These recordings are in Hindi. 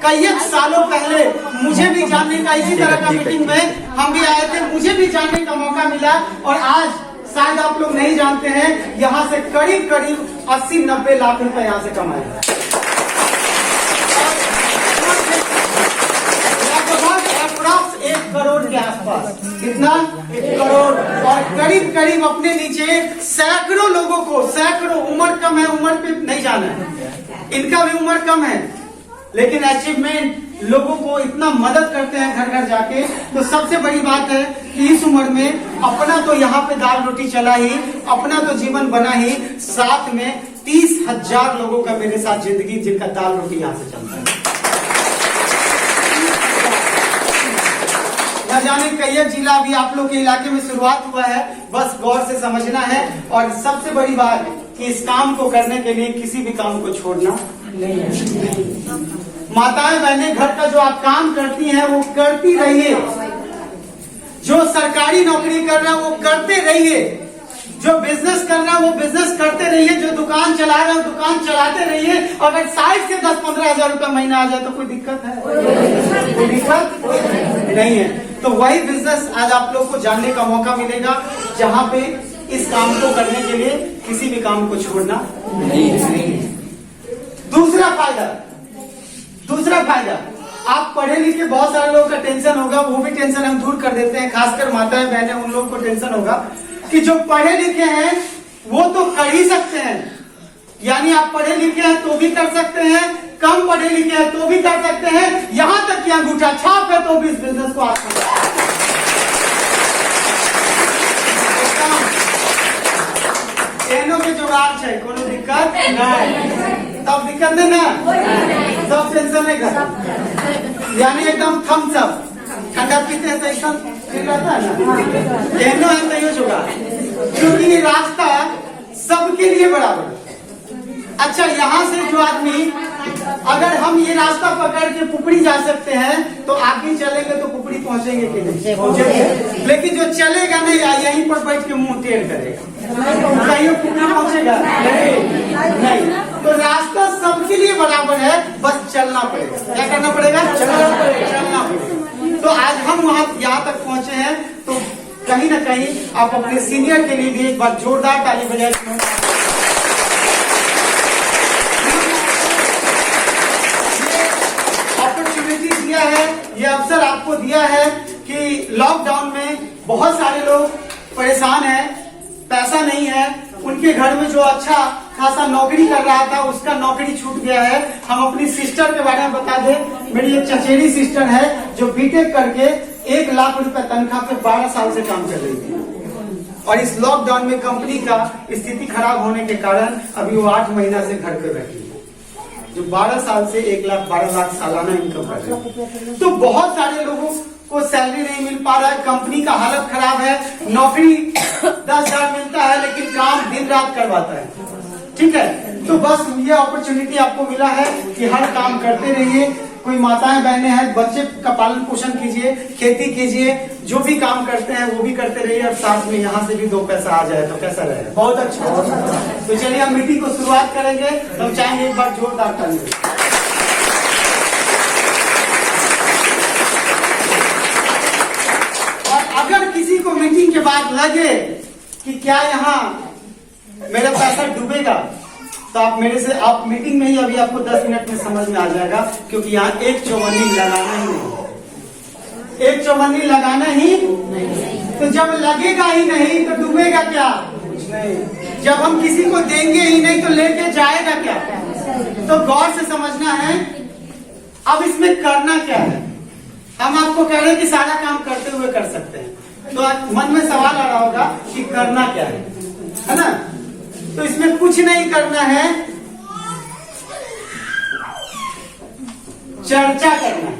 कई सालों पहले मुझे भी जानने का, इसी तरह का मीटिंग में हम भी आए थे, मुझे भी जानने का मौका मिला। और आज शायद आप लोग नहीं जानते हैं, यहाँ से करीब करीब 80-90 लाख रुपए यहाँ से कमाए। लगभग 1 करोड़ के आसपास, कितना 1 करोड़। और करीब करीब अपने नीचे सैकड़ों लोगों को, सैकड़ों, उम्र कम है, उम्र पे नहीं जाना है, इनका भी उम्र कम है, लेकिन अचीवमेंट, लोगों को इतना मदद करते हैं घर घर जाके। तो सबसे बड़ी बात है कि इस उम्र में अपना तो यहाँ पे दाल रोटी चला ही, अपना तो जीवन बना ही, साथ में 30,000 लोगों का मेरे साथ जिंदगी, जिनका दाल रोटी यहाँ से चलता है। न जाने कई जिला भी आप लोग के इलाके में शुरुआत हुआ है, बस गौर से समझना है। और सबसे बड़ी बात कि इस काम को करने के लिए किसी भी काम को छोड़ना नहीं है। माताएं बहनें, घर का जो आप काम करती हैं वो करती रहिए, जो सरकारी नौकरी कर रहा है वो करते रहिए, जो बिजनेस कर रहा है वो बिजनेस करते रहिए, जो दुकान चला रहा है दुकान चलाते रहिए। अगर साइड से 10-15 हजार रुपया महीना आ जाए तो कोई दिक्कत है? कोई दिक्कत नहीं है। तो वही बिजनेस आज आप लोग को जानने का मौका मिलेगा, जहाँ पे इस काम को करने के लिए किसी भी काम को छोड़ना नहीं है। दूसरा फायदा, आप पढ़े लिखे, बहुत सारे लोगों का टेंशन होगा, वो भी टेंशन हम दूर कर देते हैं, खासकर माताएं बहनें, उन लोगों को टेंशन होगा कि जो पढ़े लिखे हैं वो तो कर ही सकते हैं, यानी आप पढ़े लिखे हैं तो भी कर सकते हैं, कम पढ़े लिखे हैं तो भी कर सकते हैं, यहाँ तक कि अंगूठा छाप है तो भी इस बिजनेस को आप के जुगाड़ है, कोनो दिक्कत नहीं, तब दिक्कत नहीं ना, सब टेंशन नहीं कर, यानी एकदम थम्स अप, ठंडा पीते हैं तो एकदम ठीक रहता है ना, एहनो है नहीं जुगाड़, क्योंकि ये रास्ता सबके लिए बराबर। अच्छा, यहाँ से जो आदमी, अगर हम ये रास्ता पकड़ के पुपड़ी जा सकते हैं तो आगे चलेंगे तो पुपड़ी पहुंचेंगे कि नहीं? पहुंचेंगे। लेकिन जो चलेगा नहीं, यहीं पर बैठ के मुंह टेढ़ करेगा, कहीं पुपड़ी पहुंचेगा नहीं। तो रास्ता सबके लिए बराबर है, बस चलना पड़ेगा। क्या करना पड़ेगा? चलना पड़ेगा। तो आज हम वहाँ यहाँ तक पहुंचे हैं, तो कहीं ना कहीं आप अपने सीनियर के लिए भी एक बार जोरदार ताली बजाएं। दिया है, ये अवसर आपको दिया है कि लॉकडाउन में बहुत सारे लोग परेशान हैं, पैसा नहीं है, उनके घर में जो अच्छा खासा नौकरी कर रहा था उसका नौकरी छूट गया है। हम अपनी सिस्टर के बारे में बता दें, मेरी एक चचेरी सिस्टर है जो बीटेक करके 1 लाख रुपए तनख्वाह पे 12 साल से काम कर रही थी, और इस लॉकडाउन में कंपनी का स्थिति खराब होने के कारण अभी वो 8 महीना से घर पे बैठी है, जो 12 साल से 12 लाख सालाना इनकम कर रहे हैं। तो बहुत सारे लोगों को सैलरी नहीं मिल पा रहा है, कंपनी का हालत खराब है, नौकरी 10,000 मिलता है लेकिन काम दिन रात करवाता है, ठीक है। तो बस ये अपॉर्चुनिटी आपको मिला है कि हर काम करते रहिए। कोई माताएं बहनें हैं, बच्चे का पालन पोषण कीजिए, खेती कीजिए, जो भी काम करते हैं वो भी करते रहिए, और साथ में यहाँ से भी 2 पैसा आ जाए तो कैसा रहेगा? बहुत अच्छा। तो चलिए हम मीटिंग को शुरुआत करेंगे, हम चाहेंगे एक बार जोरदार ताली। और अगर किसी को मीटिंग के बाद लगे कि क्या यहाँ मेरा पैसा डूबेगा, तो आप मेरे से, आप मीटिंग में ही अभी आपको 10 मिनट में समझ में आ जाएगा, क्योंकि यहाँ एक चौबन्नी लगाना ही नहीं, एक चौबन्नी लगाना ही नहीं। तो जब लगेगा ही नहीं तो डूबेगा क्या? कुछ नहीं। जब हम किसी को देंगे ही नहीं तो लेके जाएगा क्या? तो गौर से समझना है। अब इसमें करना क्या है? हम आपको कह रहे हैं कि सारा काम करते हुए कर सकते हैं, तो मन में सवाल आ रहा होगा कि करना क्या है ना? तो इसमें कुछ नहीं करना है, चर्चा करना है।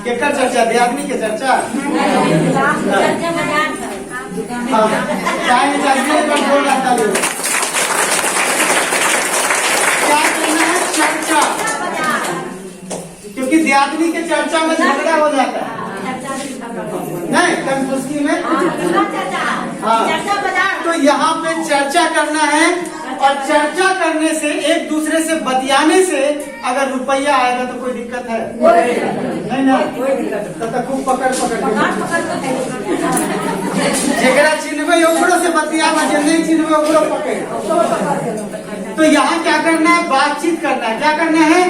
क्या चर्चा? दे आदमी के चर्चा, हाँ, चाहे कंट्रोल रहता है। क्या करना है? चर्चा, क्योंकि दे आदमी के चर्चा में झगड़ा हो जाता है, नहीं कंफ्यूजन में, हाँ। तो यहाँ पे चर्चा करना है, और चर्चा करने से, एक दूसरे से बतियाने से अगर रुपया आएगा तो कोई दिक्कत है? नहीं ना, तो खूब पकड़ जेकरा चिन्हवे ओकरो से बतिया, नहीं चिन्हवे ओकरो पकड़। तो यहाँ क्या करना है? बातचीत करना है। क्या करना है?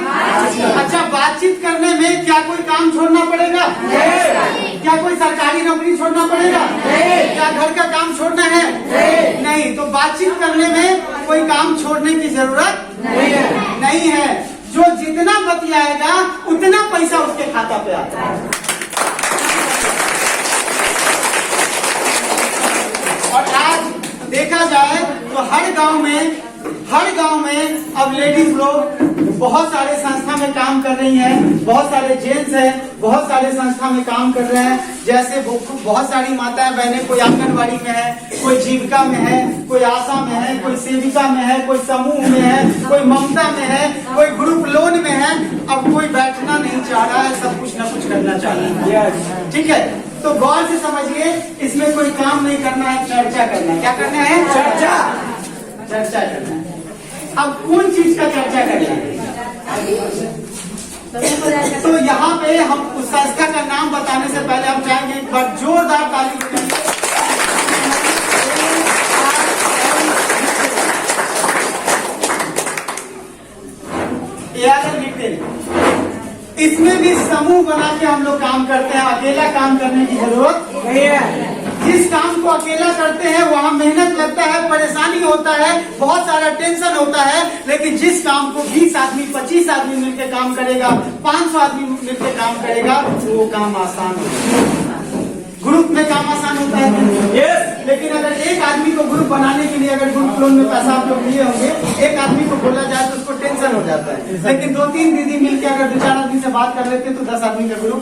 अच्छा, बातचीत करने में क्या कोई काम छोड़ना पड़ेगा? क्या कोई सरकारी नौकरी छोड़ना पड़ेगा? क्या घर का काम छोड़ना है? नहीं। तो बातचीत करने में कोई काम छोड़ने की जरूरत नहीं है। जो जितना बतियाएगा उतना पैसा उसके खाता पे आता है। और आज देखा जाए तो हर गांव में अब लेडीज लोग बहुत सारे संस्था में काम कर रही हैं, बहुत सारे जेंट्स हैं, बहुत सारे संस्था में काम कर रहे हैं। जैसे बहुत सारी माताएं बहनें, कोई आंगनबाड़ी में है, कोई जीविका में है, कोई आशा में है, कोई सेविका में है, कोई समूह में है, कोई ममता में है, कोई ग्रुप लोन में है। अब कोई बैठना नहीं चाह रहा है, सब कुछ न कुछ करना चाह रहा है। ठीक है, तो गौर से समझिए, इसमें कोई काम नहीं करना है, चर्चा करना है। क्या करना है? चर्चा करना है। अब कौन चीज का चर्चा करना है? तो यहाँ पे हम उस संस्था का नाम बताने से पहले हम चाहेंगे एक बार जोरदार ताली बजाइए। इसमें भी समूह बना के हम लोग काम करते हैं, अकेला काम करने की जरूरत नहीं है। जिस काम को अकेला करते हैं वहाँ मेहनत लगता है, परेशानी होता है, बहुत सारा टेंशन होता है। लेकिन जिस काम को 20 आदमी 25 आदमी मिलकर काम करेगा, 500 आदमी मिलकर काम करेगा, तो वो काम आसान होता है। ग्रुप में काम आसान होता है। yes. लेकिन अगर एक आदमी को ग्रुप बनाने के लिए अगर ग्रुप लोन में पैसा आप लोग लिए होंगे, एक आदमी को बोला जाए तो उसको टेंशन हो जाता है। लेकिन 2-3 दीदी मिलकर अगर 2-4 आदमी से बात कर लेते तो 10 आदमी का ग्रुप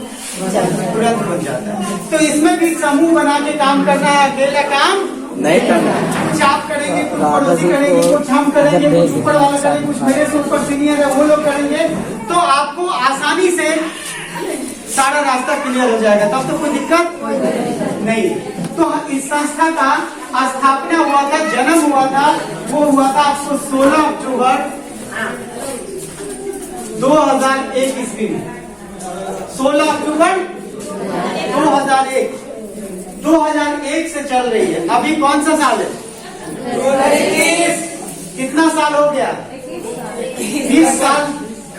तुरंत बन जाता है। तो इसमें भी समूह बना के काम करना है, अकेला काम नहीं करना है। कुछ आप करेंगे, कुछ पड़ोसी करेंगे, कुछ हम करेंगे, कुछ ऊपर वाला करेंगे, कुछ मेरे से ऊपर सीनियर है वो लोग करेंगे, तो आपको आसानी से सारा रास्ता क्लियर हो जाएगा। तब तो कोई दिक्कत नहीं। तो इस संस्था का स्थापना हुआ था, जन्म हुआ था, वो हुआ था आपको 16 अक्टूबर 2001 ईस्वी में। 16 अक्टूबर 2001 से चल रही है। अभी कौन सा साल है? 2021। कितना साल हो गया? 20 साल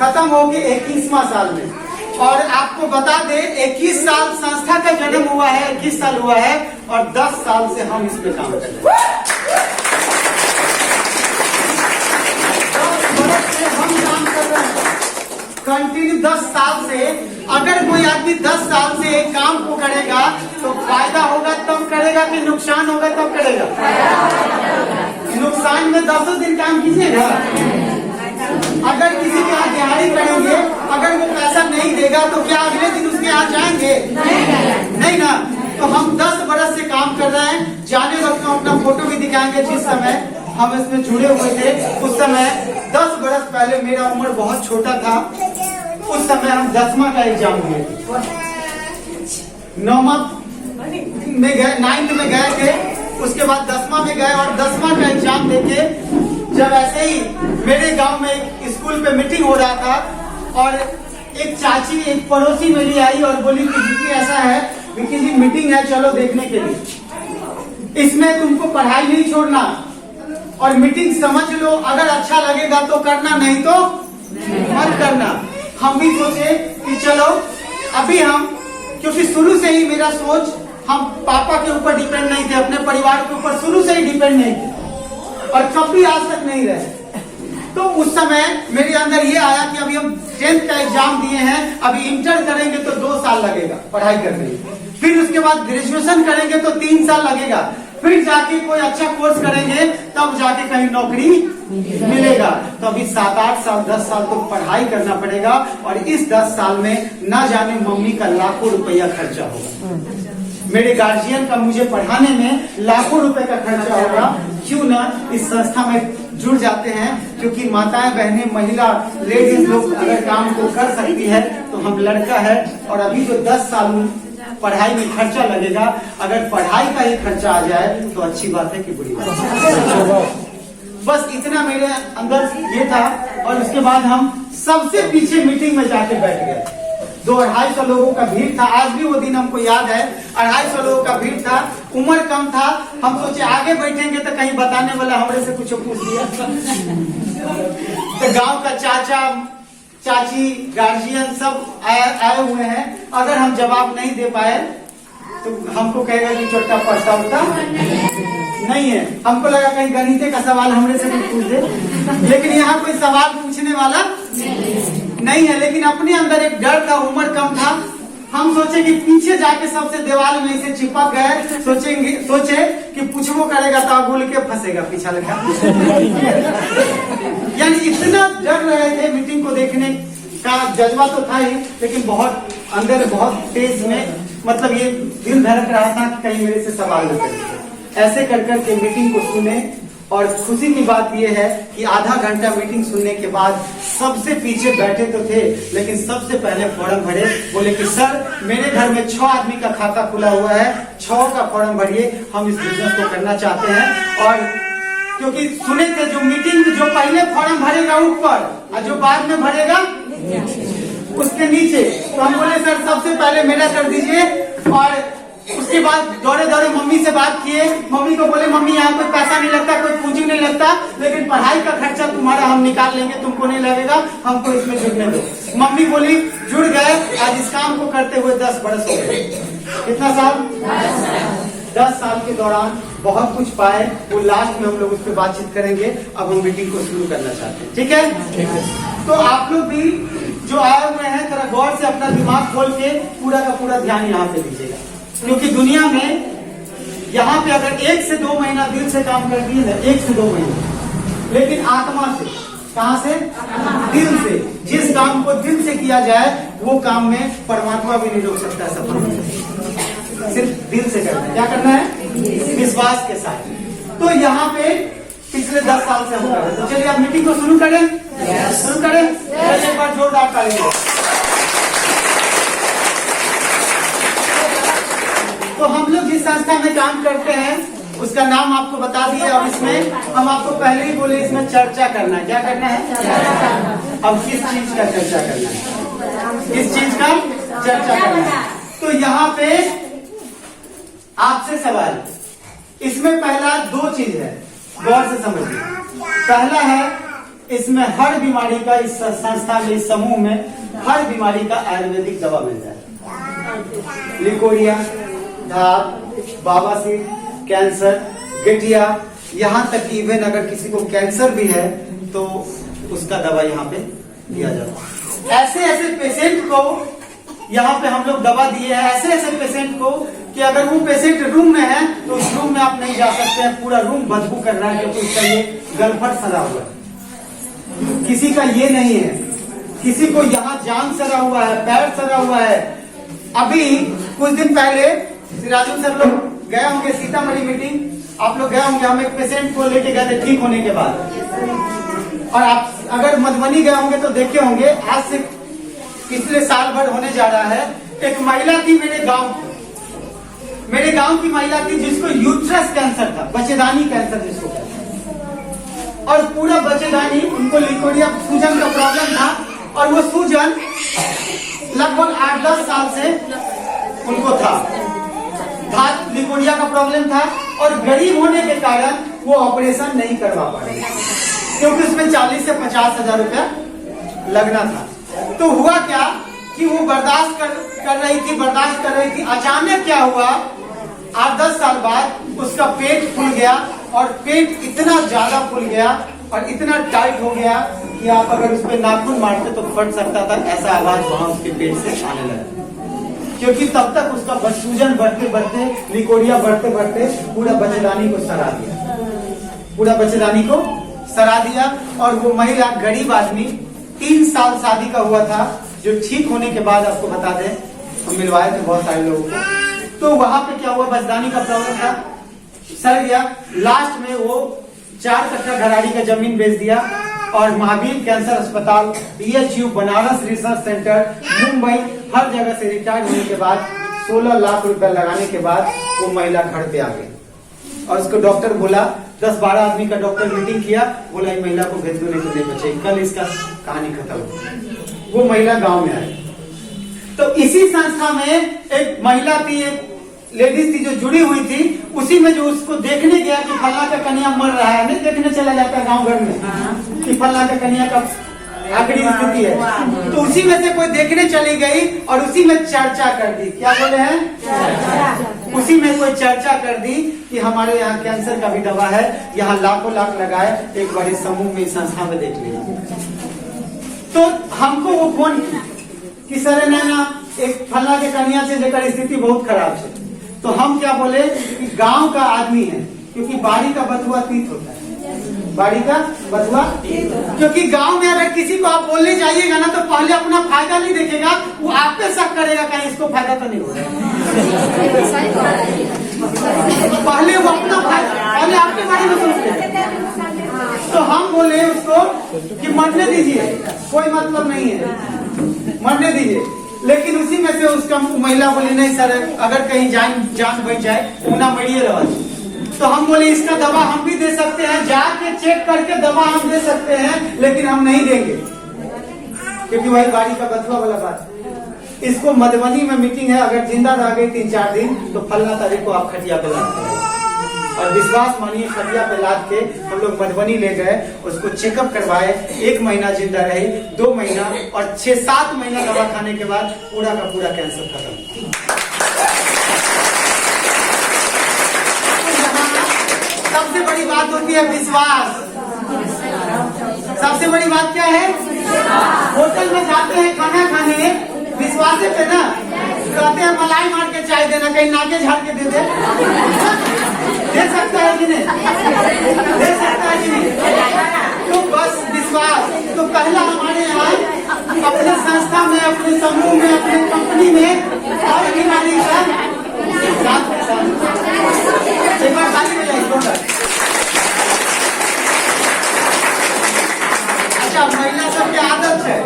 खत्म हो गए 21वां साल में। और आपको बता दे 21 साल संस्था का जन्म हुआ है, 21 साल हुआ है, और 10 साल से हम इस पे काम कर रहे हैं। 10 वर्ष से हम काम कर रहे हैं कंटिन्यू 10 साल से। अगर कोई आदमी 10 साल से एक काम को करेगा तो फायदा होगा तब करेगा कि नुकसान होगा तब करेगा? नुकसान में 10 दिन काम कीजिएगा। अगर किसी के यहाँ दिहाड़ी करेंगे, अगर वो पैसा नहीं देगा तो क्या अगले दिन उसके यहाँ जाएंगे? नहीं ना। तो हम 10 बरस से काम कर रहे हैं। जाने वक्त हम अपना फोटो भी दिखाएंगे। जिस समय हम इसमें जुड़े हुए थे उस समय 10 बरस पहले मेरा उम्र बहुत छोटा था। उस समय हम 10वां का एग्जाम दिए, 9वां में गए, 9th में गए थे, उसके बाद 10वां में गए और 10वां का एग्जाम देके जब ऐसे ही मेरे गांव में स्कूल पे मीटिंग हो रहा था और एक चाची, एक पड़ोसी मेरी आई और बोली कि जितनी ऐसा है विकी जी मीटिंग है, चलो देखने के लिए। इसमें तुमको पढ़ाई नहीं छोड़ना और मीटिंग समझ लो, अगर अच्छा लगेगा तो करना, नहीं तो मत करना। हम भी सोचे कि चलो अभी हम, क्योंकि शुरू से ही मेरा सोच, हम पापा के ऊपर डिपेंड नहीं थे, अपने परिवार के ऊपर शुरू से ही डिपेंड नहीं थे और कभी आज तक नहीं रहे। तो उस समय मेरे अंदर ये आया कि अभी हम 10th का एग्जाम दिए हैं, अभी इंटर करेंगे तो 2 साल लगेगा पढ़ाई करने में, फिर उसके बाद ग्रेजुएशन करेंगे तो 3 साल लगेगा, फिर जाके कोई अच्छा कोर्स करेंगे तब जाके कहीं नौकरी मिलेगा। तो अभी 7-8 साल 10 साल तो पढ़ाई करना पड़ेगा और इस 10 साल में ना जाने मम्मी का लाखों रुपया खर्चा होगा, मेरे गार्जियन का मुझे पढ़ाने में लाखों रुपए का खर्चा होगा। क्यों ना इस संस्था में जुड़ जाते हैं, क्योंकि माताएं बहनें महिला लेडीज लोग अगर काम को कर सकती है तो हम लड़का है। और अभी जो 10 साल पढ़ाई में खर्चा लगेगा, अगर पढ़ाई का ही खर्चा आ जाए तो अच्छी बात है कि बुरी बात है? बस इतना मेरे अंदर ये था। और उसके बाद हम सबसे पीछे मीटिंग में जाके बैठ गए। 200-250 लोगों का भीड़ था। आज भी वो दिन हमको याद है। 250 लोगों का भीड़ था, उम्र कम था। हम सोचे आगे बैठेंगे तो कहीं बताने वाला हमरे से कुछ पूछ दिया। तो गांव का चाचा चाची गार्जियन सब आए हुए हैं। अगर हम जवाब नहीं दे पाए तो हमको कहेगा कि छोटा पढ़ता होता नहीं है। हमको लगा कहीं गणित का सवाल हमरे से कुछ पूछ दे, लेकिन यहाँ कोई सवाल पूछने वाला नहीं है। लेकिन अपने अंदर एक डर था, उम्र कम था। हम सोचे कि पीछे जाके सबसे दीवार में इसे चिपक गए। सोचे कि पूछबो करेगा तो गोल के फंसेगा पीछा लगा। यानी इतना डर रहे थे। मीटिंग को देखने का जज्बा तो था ही, लेकिन बहुत अंदर बहुत तेज में मतलब ये दिल धड़क रहा था कि कहीं मेरे से सवाल न करें। ऐसे कर करके मीटिंग को सुने। और खुशी की बात यह है कि आधा घंटा मीटिंग सुनने के बाद सबसे पीछे बैठे तो थे, लेकिन सबसे पहले फॉर्म भरे। बोले कि सर मेरे घर में 6 आदमी का खाता खुला हुआ है, 6 का फॉर्म भरिए, हम इस बिजनेस को करना चाहते हैं। और क्योंकि सुने थे जो मीटिंग जो पहले फॉर्म भरेगा ऊपर और जो बाद में भरेगा उसके नीचे। तो हम बोले सर सबसे पहले मेरा कर दीजिए। और उसके बाद दौड़े दौड़े मम्मी से बात किए। मम्मी को बोले मम्मी यहाँ कोई पैसा नहीं लगता, कोई पूंजी नहीं लगता, लेकिन पढ़ाई का खर्चा तुम्हारा हम निकाल लेंगे, तुमको नहीं लगेगा, हमको इसमें जुड़ने दो। मम्मी बोली जुड़ गए। आज इस काम को करते हुए 10 बरस हो गए। कितना साल? 10 साल के दौरान बहुत कुछ पाए। वो लास्ट में हम लोग उस पर बातचीत करेंगे। अब हम मीटिंग को शुरू करना चाहते हैं, ठीक है? तो आप लोग भी जो आए हुए हैं थोड़ा गौर से अपना दिमाग खोल के पूरा का पूरा ध्यान यहाँ पे दीजिएगा। क्योंकि दुनिया में यहाँ पे अगर 1 से 2 महीना दिल से काम कर दिए ना, 1 से 2 महीना, लेकिन आत्मा से, कहाँ से? दिल से। जिस काम को दिल से किया जाए वो काम में परमात्मा भी नहीं रोक सकता है सफल। सिर्फ दिल से करना है। क्या करना है? विश्वास के साथ। तो यहाँ पे पिछले 10 साल से हम कर रहे हैं। तो चलिए आप मीटिंग को शुरू करें। शुरू करें। एक बार जोरदार तालियां। तो हम लोग जिस संस्था में काम करते हैं उसका नाम आपको बता दिया। और इसमें हम आपको पहले ही बोले इसमें चर्चा करना है। क्या करना है? अब किस चीज का चर्चा करना है? किस चीज का चर्चा करना है? तो यहाँ पे आपसे सवाल, इसमें पहला 2 चीज है, गौर से समझिए। पहला है इसमें हर बीमारी का, इस संस्था में, इस समूह में हर बीमारी का आयुर्वेदिक दवा मिल जाए। लिकोरिया, धात, बवासीर, कैंसर, गठिया, यहाँ तक कि इवन अगर किसी को कैंसर भी है तो उसका दवा यहाँ पे दिया जाता है। ऐसे ऐसे पेशेंट को यहाँ पे हम लोग दवा दिए हैं। ऐसे ऐसे पेशेंट को कि अगर वो पेशेंट रूम में है तो उस रूम में आप नहीं जा सकते हैं। पूरा रूम बदबू कर रहा है क्योंकि उसका ये गलफट सड़ा हुआ है। किसी का ये नहीं है, किसी को यहाँ जान सड़ा हुआ है, पैर सड़ा हुआ है। अभी कुछ दिन पहले राजू सर लोग गए होंगे सीतामढ़ी मीटिंग, आप लोग गए होंगे। हम एक पेशेंट को लेके गए थे ठीक होने के बाद। और आप अगर मधुबनी गए होंगे तो देखे होंगे, आज से पिछले साल भर होने जा रहा है। एक महिला थी मेरे गांव की महिला थी जिसको यूट्रस कैंसर था, बच्चेदानी कैंसर जिसको कहते। और पूरा बच्चेदानी, उनको लिकोरिया सूजन का प्रॉब्लम था। और वो सूजन लगभग 8-10 साल से उनको था। धात लिकोरिया का प्रॉब्लम था। और गरीब होने के कारण वो ऑपरेशन नहीं करवा पाए क्योंकि उसमें 40 से 50 हजार रुपया लगना था। तो हुआ क्या कि वो बर्दाश्त कर रही थी। अचानक क्या हुआ, 8-10 साल बाद उसका पेट फूल गया। और पेट इतना ज्यादा फूल गया और इतना टाइट हो गया कि आप अगर उस पर नाखून मारते तो फट सकता था। ऐसा आवाज वहां उसके पेट से आने लगा क्योंकि तब तक उसका सूजन बढ़ते बढ़ते, लिकोरिया बढ़ते बढ़ते पूरा बच्चेदानी को सरा दिया। और वो महिला, गरीब आदमी, 3 साल शादी का हुआ था, जो ठीक होने के बाद आपको बता दें, हम मिलवाए थे बहुत सारे लोगों को। तो वहां पे क्या हुआ, बच्चेदानी का प्रॉब्लम था, सर गया। लास्ट में वो 4 कट्ठा घराड़ी का जमीन बेच दिया और महावीर कैंसर अस्पताल, BHU, Banaras research centre, Mumbai, हर जगह से रिटायर होने के बाद 16 लाख रुपए लगाने के बाद वो महिला घर पे आ गई। और उसको डॉक्टर बोला 10-12 आदमी का डॉक्टर मीटिंग किया, बोला ये महिला को भेज दो नहीं तो नहीं बचेगी। कल इसका कहानी खत्म। वो महिला गांव में आई। तो इसी संस्था में एक महिला थी, एक लेडीज थी जो जुड़ी हुई थी, उसी में जो उसको देखने गया कि फल्ला का कन्या मर रहा है, नहीं देखने चला जाता है गांव घर में कि फल्ला का कन्या का आखिरी स्थिति है, तो उसी में से कोई देखने चली गई और उसी में चर्चा कर दी। क्या बोले हैं? उसी में कोई चर्चा कर दी कि हमारे यहाँ कैंसर का भी दवा है, यहाँ लाखों लाख लगाए, एक बड़े समूह में संस्था में देख लीजिए। तो हमको वो फोन कि सर ना एक फल्ला के कन्या से लेकर स्थिति बहुत खराब है। तो हम क्या बोले कि गांव का आदमी है, क्योंकि बाड़ी का बथुआ तीत होता है, बाड़ी का बथुआ, क्योंकि गांव में अगर किसी को आप बोलने जाइएगा ना तो पहले अपना फायदा नहीं देखेगा, वो आप पे शक करेगा कहीं इसको फायदा तो नहीं हो रहा। पहले वो अपना फायदा, पहले आपके बारे में सोचते। तो हम बोले उसको कि मरने दीजिए, कोई मतलब नहीं है, मरने दीजिए। लेकिन उसी में से उसका महिला बोली नहीं सर, अगर कहीं जान बच जाए तो ना मरिए रहा। तो हम बोले इसका दवा हम भी दे सकते हैं, जाके चेक करके दवा हम दे सकते हैं, लेकिन हम नहीं देंगे, क्योंकि वही बाड़ी का बथुआ वाला बात। इसको मधुबनी में मीटिंग है, अगर जिंदा रह गई 3-4 दिन तो फलना तारीख को आप खटिया पे लाते हैं। और विश्वास मानिए खटिया पे लाद के हम लोग मधुबनी ले गए, उसको चेकअप करवाए, 1 महीना जिंदा रही, 2 महीना और 6-7 महीना दवा खाने के बाद पूरा का पूरा कैंसर खत्म। सबसे बड़ी बात होती है विश्वास। सबसे बड़ी बात क्या है? होटल में जाते हैं खाना खाने, विश्वास पे ना कहते हैं मलाई मार के चाय देना, कहीं नाके झाड़ के दे सकता है कि नहीं? दे सकता है कि नहीं? तो बस विश्वास। तो पहला हमारे यहाँ अपने संस्था में, अपने समूह में, अपने कंपनी में और बीमारी का एक बार खाली हो जाए। अच्छा, महिला सबके आदत है,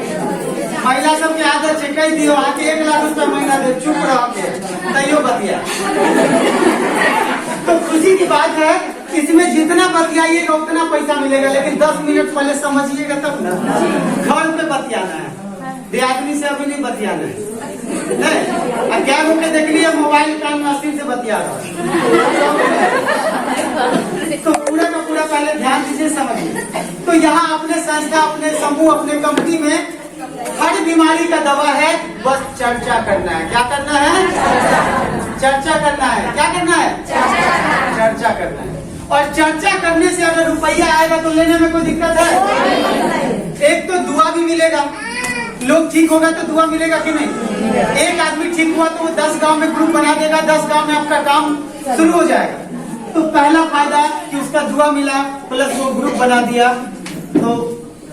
महिला सबके आदत है कह दियो आके 1 लाख रुपया महीना दे, चुप रह के तैयो बतिया। तो खुशी की बात है, इसमें जितना बतियाइएगा उतना पैसा मिलेगा, लेकिन 10 मिनट पहले समझिएगा तब ना। घर पे बतियाना है, आदमी से अभी नहीं बतियाना है। क्या होके देख लिया मोबाइल कान में अस्थिर से बतिया रहा। तो पूरा का पूरा पहले ध्यान दीजिए, समझिए। तो यहाँ अपने संस्था, अपने समूह, अपने कंपनी में हर बीमारी का दवा है, बस चर्चा करना है। क्या करना है? चर्चा करना है। क्या करना है? चर्चा करना है। और चर्चा करने से अगर रुपया आएगा तो लेने में कोई दिक्कत है? एक तो दुआ भी मिलेगा, लोग ठीक होगा तो दुआ मिलेगा कि नहीं? एक आदमी ठीक हुआ तो वो 10 गांव में ग्रुप बना देगा, 10 गांव में आपका काम शुरू हो जाएगा। तो पहला फायदा कि उसका दुआ मिला, प्लस वो ग्रुप बना दिया, तो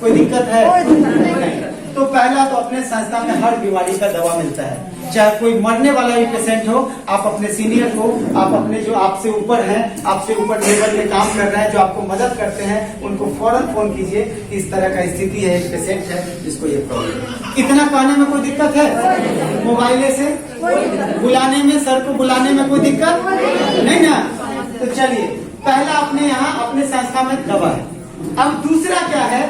कोई दिक्कत है? नहीं। तो पहला तो अपने संस्था में हर बीमारी का दवा मिलता है। चाहे कोई मरने वाला भी पेशेंट हो, आप अपने सीनियर को, आप अपने जो आपसे ऊपर हैं, आपसे ऊपर लेवल में काम कर रहे हैं, जो आपको मदद करते हैं, उनको फौरन फोन कीजिए, इस तरह का स्थिति है, एक पेशेंट है जिसको ये प्रॉब्लम है। इतना कहने में कोई दिक्कत है? मोबाइले से बुलाने में, सर को बुलाने में कोई दिक्कत नहीं ना? तो चलिए, पहला अपने यहाँ अपने संस्था में दवा है। अब दूसरा क्या है?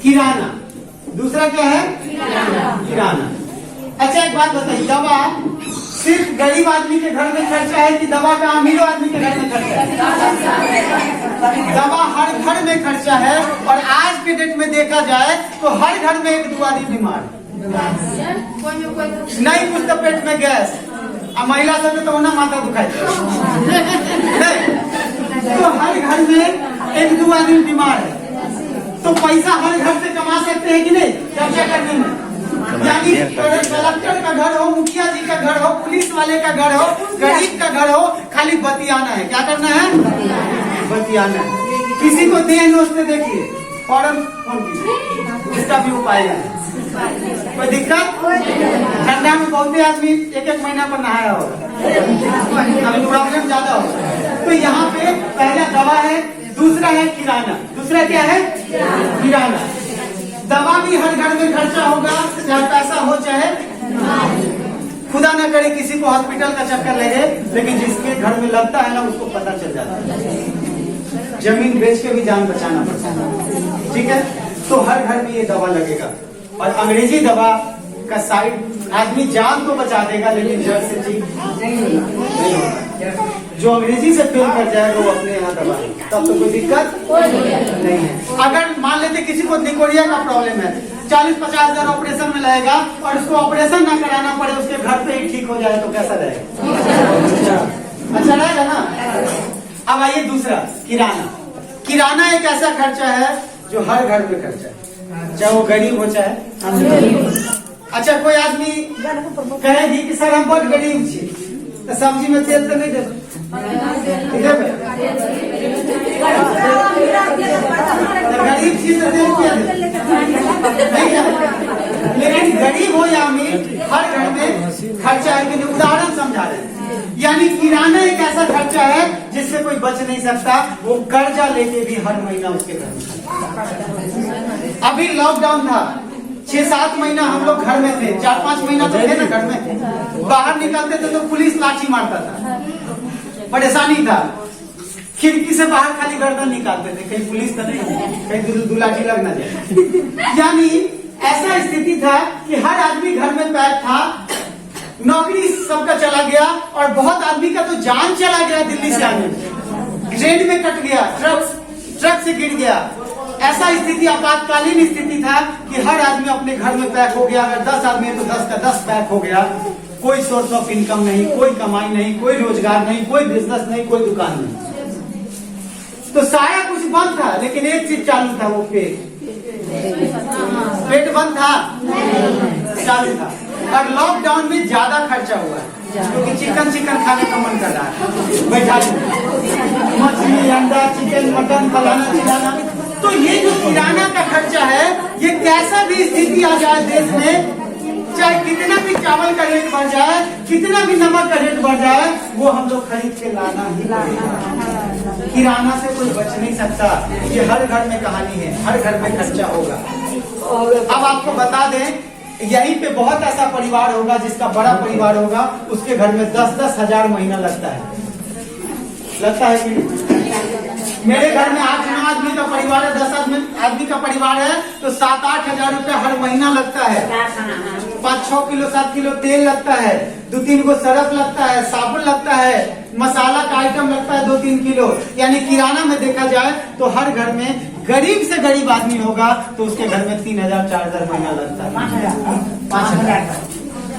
किराना। दूसरा क्या है? किराना। अच्छा, एक बात बताइए, दवा सिर्फ गरीब आदमी के घर में खर्चा है कि दवा का अमीर आदमी के घर में खर्चा है? दवा हर घर में खर्चा है। और आज के डेट में देखा जाए तो हर घर में 1-2 आदमी बीमार, नहीं कुछ तो पेट में गैस, महिला सब तो होना माथा दुखाई। तो हर घर में 1-2 आदमी बीमार है। तो पैसा हर घर से कमा सकते हैं कि नहीं चर्चा करने में? यानी कलेक्टर का घर हो, मुखिया जी का घर हो, पुलिस वाले का घर हो, गरीब का घर हो, खाली बतियाना है। क्या करना है? बतियाना है। किसी को दे नोचते देखिए, फौरन फोन कीजिए, इसका भी उपाय है। कोई दिक्कत? ठंडा में बहुत आदमी 1-1 महीना पर नहाया होगा, अभी प्रॉब्लम ज्यादा होगा। तो यहाँ पे पहला दवा है, दूसरा है किराना। दूसरा क्या है? किराना। दवा भी हर घर में खर्चा होगा, चाहे पैसा हो चाहे खुदा न करे किसी को हॉस्पिटल का चक्कर लगे, लेकिन जिसके घर में लगता है ना उसको पता चल जाता है, जमीन बेच के भी जान बचाना पड़ता है। ठीक है, तो हर घर में ये दवा लगेगा। और अंग्रेजी दवा का साइड आदमी जान तो बचा देगा, लेकिन जड़ से ठीक नहीं होगा। जो अंग्रेजी से फेल कर जाएगा वो अपने यहाँ दवा, तब तो कोई दिक्कत नहीं है। अगर मान लेते किसी को निकोरिया का प्रॉब्लम है, 40-50 हजार ऑपरेशन में लगेगा और उसको ऑपरेशन ना कराना पड़े, उसके घर पे ही ठीक हो जाए, तो कैसा रहेगा? अच्छा रहेगा ना। अब आइए दूसरा, किराना। किराना एक ऐसा खर्चा है जो हर घर में खर्चा है, चाहे वो गरीब हो चाहे। अच्छा, कोई आदमी कहेगी कि सर हम बहुत गरीब छी, तो सब्जी में तेल तो नहीं देते, गरीब छी तो तेल क्या नहीं। लेकिन गरीब हो या अमीर, हर घर में खर्चा है। कि उदाहरण समझा रहे हैं, यानी किराना एक ऐसा खर्चा है जिससे कोई बच नहीं सकता। वो कर्जा लेके भी हर महीना उसके घर में। अभी लॉकडाउन था, 6-7 महीना हम लोग घर में थे, 4-5 महीना तो थे ना घर में। बाहर निकलते थे तो पुलिस लाठी मारता था, परेशानी था। खिड़की से बाहर खाली गर्दन निकालते थे, कहीं पुलिस तो नहीं, कहीं दुलाठी लग ना जाए। यानी ऐसा स्थिति था कि हर आदमी घर में पैक था। नौकरी सबका चला गया और बहुत आदमी का तो जान चला गया। दिल्ली से आने, ट्रेन में कट गया, ट्रक से गिर गया। ऐसा स्थिति, आपातकालीन स्थिति था कि हर आदमी अपने घर में पैक हो गया। अगर 10 आदमी है तो 10 का 10 पैक हो गया। कोई सोर्स ऑफ इनकम नहीं, कोई कमाई नहीं, कोई रोजगार नहीं, कोई बिजनेस नहीं, कोई दुकान नहीं। तो सारा कुछ बंद था, लेकिन एक चीज चालू था, वो पेट बंद था, चालू था। और लॉकडाउन में ज्यादा खर्चा हुआ है, क्योंकि चिकन खाने का मन कर रहा है। बैठा मछली, अंडा, चिकन, मटन, फलाना चिलाना। तो ये जो किराना का खर्चा है, ये कैसा भी स्थिति आ जाए देश में, चाहे कितना भी चावल का रेट बढ़ जाए, कितना भी नमक का रेट बढ़ जाए, वो हम लोग खरीद के लाना ही पड़ेगा। किराना से कोई बच नहीं सकता। ये हर घर में कहानी है, हर घर में खर्चा होगा। अब आपको बता दें, यहीं पे बहुत ऐसा परिवार होगा जिसका बड़ा परिवार होगा, उसके घर में 10-10 हजार महीना लगता है कि मेरे घर में 8-9 आदमी का परिवार है, 10 आदमी का परिवार है, तो 7-8 हजार रुपया हर महीना लगता है। 5-6 किलो 7 किलो तेल लगता है, 2-3 गो सरफ लगता है, साबुन लगता है, मसाला का आइटम लगता है 2-3 किलो। यानी किराना में देखा जाए तो हर घर में गरीब से गरीब आदमी होगा तो उसके घर में 3,000-4,000 महीना लगता है। 5,000।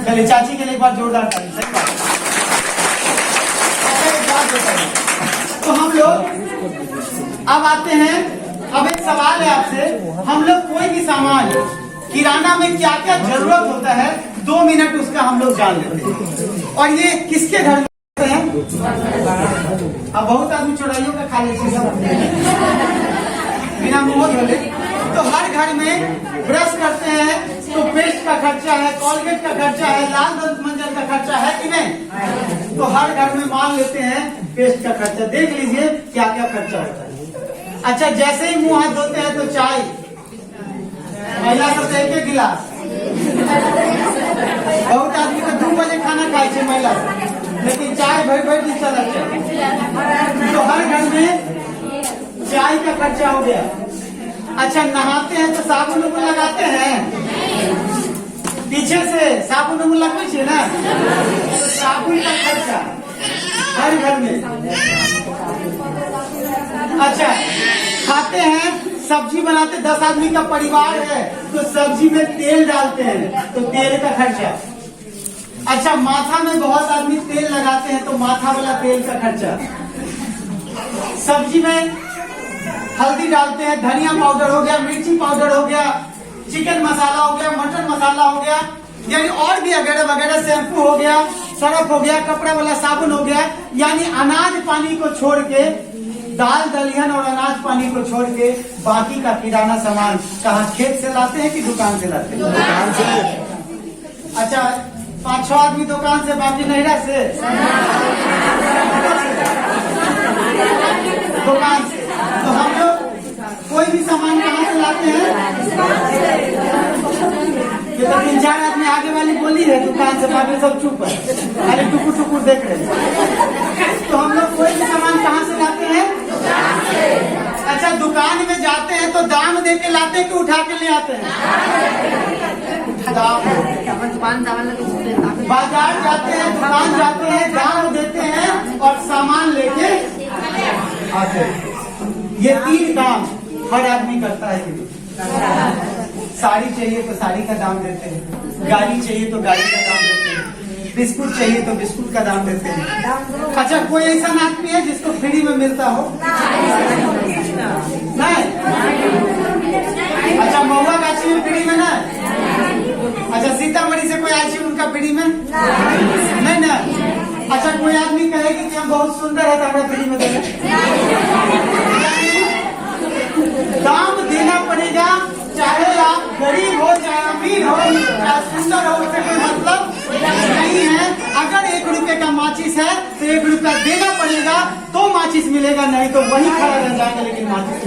चलिए चाची के लिए एक बार जोरदार ताली। सही बात। तो हम लोग अब आते हैं, अब एक सवाल है आपसे, हम लोग कोई भी सामान किराना में क्या क्या जरूरत होता है, 2 मिनट उसका हम लोग जान लेते हैं। और ये किसके घर में होते हैं? अब बहुत आदमी चौड़ाइयों का खा लेते हैं बिना मुंह धोले। तो हर घर में ब्रश करते हैं तो पेस्ट का खर्चा है, कॉलगेट का खर्चा है, लाल दंत मंजन का खर्चा है कि नहीं? तो हर घर में मान लेते हैं पेस्ट का खर्चा। देख लीजिए क्या क्या खर्चा होता है। अच्छा, जैसे ही मुंह हाथ धोते हैं तो चाय, महिला सबसे 1-1 गिलास। बहुत आदमी को 2 बजे खाना खाए छे महिला, लेकिन चाय भर दी चलत है। तो हर घर में चाय का खर्चा हो गया। अच्छा, नहाते हैं तो साबुन लगाते हैं, पीछे से साबुन लगते छे ना, साबुन का खर्चा हर घर में। अच्छा, खाते हैं, सब्जी बनाते, 10 आदमी का परिवार है तो सब्जी में तेल डालते हैं तो तेल का खर्चा। अच्छा, माथा में बहुत आदमी तेल लगाते हैं तो माथा वाला तेल का खर्चा। सब्जी में हल्दी डालते हैं, धनिया पाउडर हो गया, मिर्ची पाउडर हो गया, चिकन मसाला हो गया, मटन मसाला हो गया, यानी और भी वगैरह वगैरह, शैम्पू हो गया, सरफ हो गया, कपड़ा वाला साबुन हो गया। यानी अनाज पानी को छोड़ के, दाल दलहन और अनाज पानी को छोड़ के बाकी का किराना सामान कहाँ खेत से लाते हैं कि दुकान से लाते हैं? दुकान से। अच्छा, 5-6 आदमी दुकान से, बाकी नैरा से, दुकान से। तो हम लोग कोई भी सामान कहाँ से लाते हैं? ये तो 3-4 आदमी आगे वाली बोली है, दुकान से बाकी सब चुप है, अरे टुकुर टुकुर देख रहे हैं। तो हम लोग कोई भी सामान कहाँ से लाते हैं? अच्छा, दुकान में जाते हैं तो दाम दे के लाते हैं कि उठा के ले आते हैं? दाम। बाजार जाते हैं, दुकान जाते हैं, दाम देते हैं और सामान लेके आते हैं। ये 3 काम हर आदमी करता है कि नहीं? साड़ी चाहिए तो साड़ी का दाम देते हैं, गाड़ी चाहिए तो गाड़ी का दाम देते हैं, बिस्कुट चाहिए तो बिस्कुट का दाम देते हैं। अच्छा, कोई ऐसा आदमी है जिसको फ्री में मिलता हो? नहीं। अच्छा, महुआ गाछी में फ्री में ना? अच्छा, सीतामढ़ी से कोई आई उनका फ्री में नहीं ना? अच्छा, कोई आदमी कहेगी कि हम बहुत सुंदर है तो हमें फ्री में देना? दाम देना पड़ेगा, चाहे आप गरीब हो चाहे अमीर हो चाहे सुंदर हो, उससे कोई मतलब नहीं है। अगर 1 रुपए का माचिस है तो 1 रुपया देना पड़ेगा तो माचिस मिलेगा, नहीं तो वही खड़ा रह जाएगा, लेकिन माचिस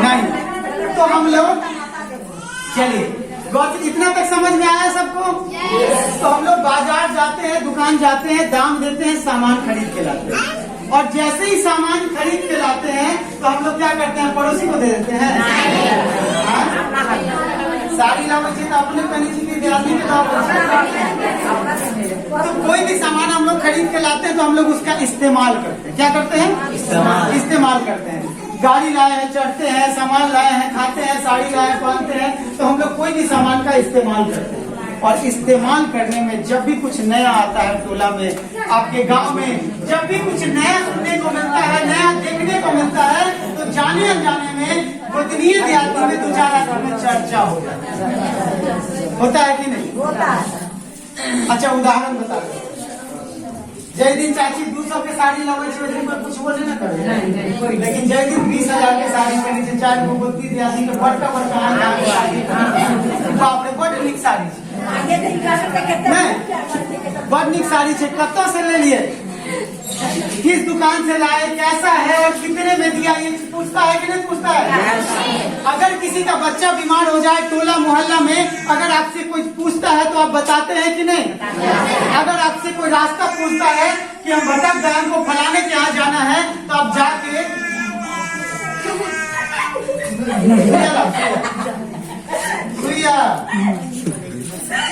नहीं। तो हम लोग चलिए इतना तक समझ में आया सबको? तो हम लोग बाजार जाते हैं, दुकान जाते हैं, दाम देते हैं, सामान खरीद के लाते हैं, और जैसे ही सामान खरीद के लाते हैं तो हम लोग क्या करते हैं? पड़ोसी को दे देते हैं। साड़ी लाओ चाहिए तो अपने पहनी चाहिए, आदमी के तो कोई भी सामान हम लोग खरीद के लाते हैं तो हम लोग उसका इस्तेमाल करते हैं। क्या करते हैं? इस्तेमाल करते हैं। गाड़ी लाए हैं, चढ़ते हैं, सामान लाए हैं, खाते हैं, साड़ी लाए हैं, पहनते हैं, तो हम लोग कोई भी सामान का इस्तेमाल करते हैं। और इस्तेमाल करने में जब भी कुछ नया आता है टोला में, आपके गांव में जब भी कुछ नया सुनने को मिलता है, नया देखने को मिलता है, तो जाने अनजाने में गोदनीय देहाती में 2-4 आदमी में चर्चा हो जाता है। होता है कि नहीं? होता है। अच्छा, उदाहरण बता दो। जय दिन चाची 200 के साड़ी लगे छे, दिन पर कुछ बोले ना करे, लेकिन जय दिन 20,000 के साड़ी के नीचे 4 गो गोदी दियादी के बड़का बाप रे, बड़ निक साड़ी बड़ निक साड़ी छे। कत्ता से ले लिए, किस दुकान से लाए, कैसा है और कितने में दिया, ये पूछता है कि नहीं पूछता है? अगर किसी का बच्चा बीमार हो जाए टोला मोहल्ला में, अगर आपसे कोई पूछता है तो आप बताते हैं कि नहीं? अगर आपसे कोई रास्ता पूछता है कि हम भटक गए, हमको फलाने के यहाँ जाना है, तो आप जाके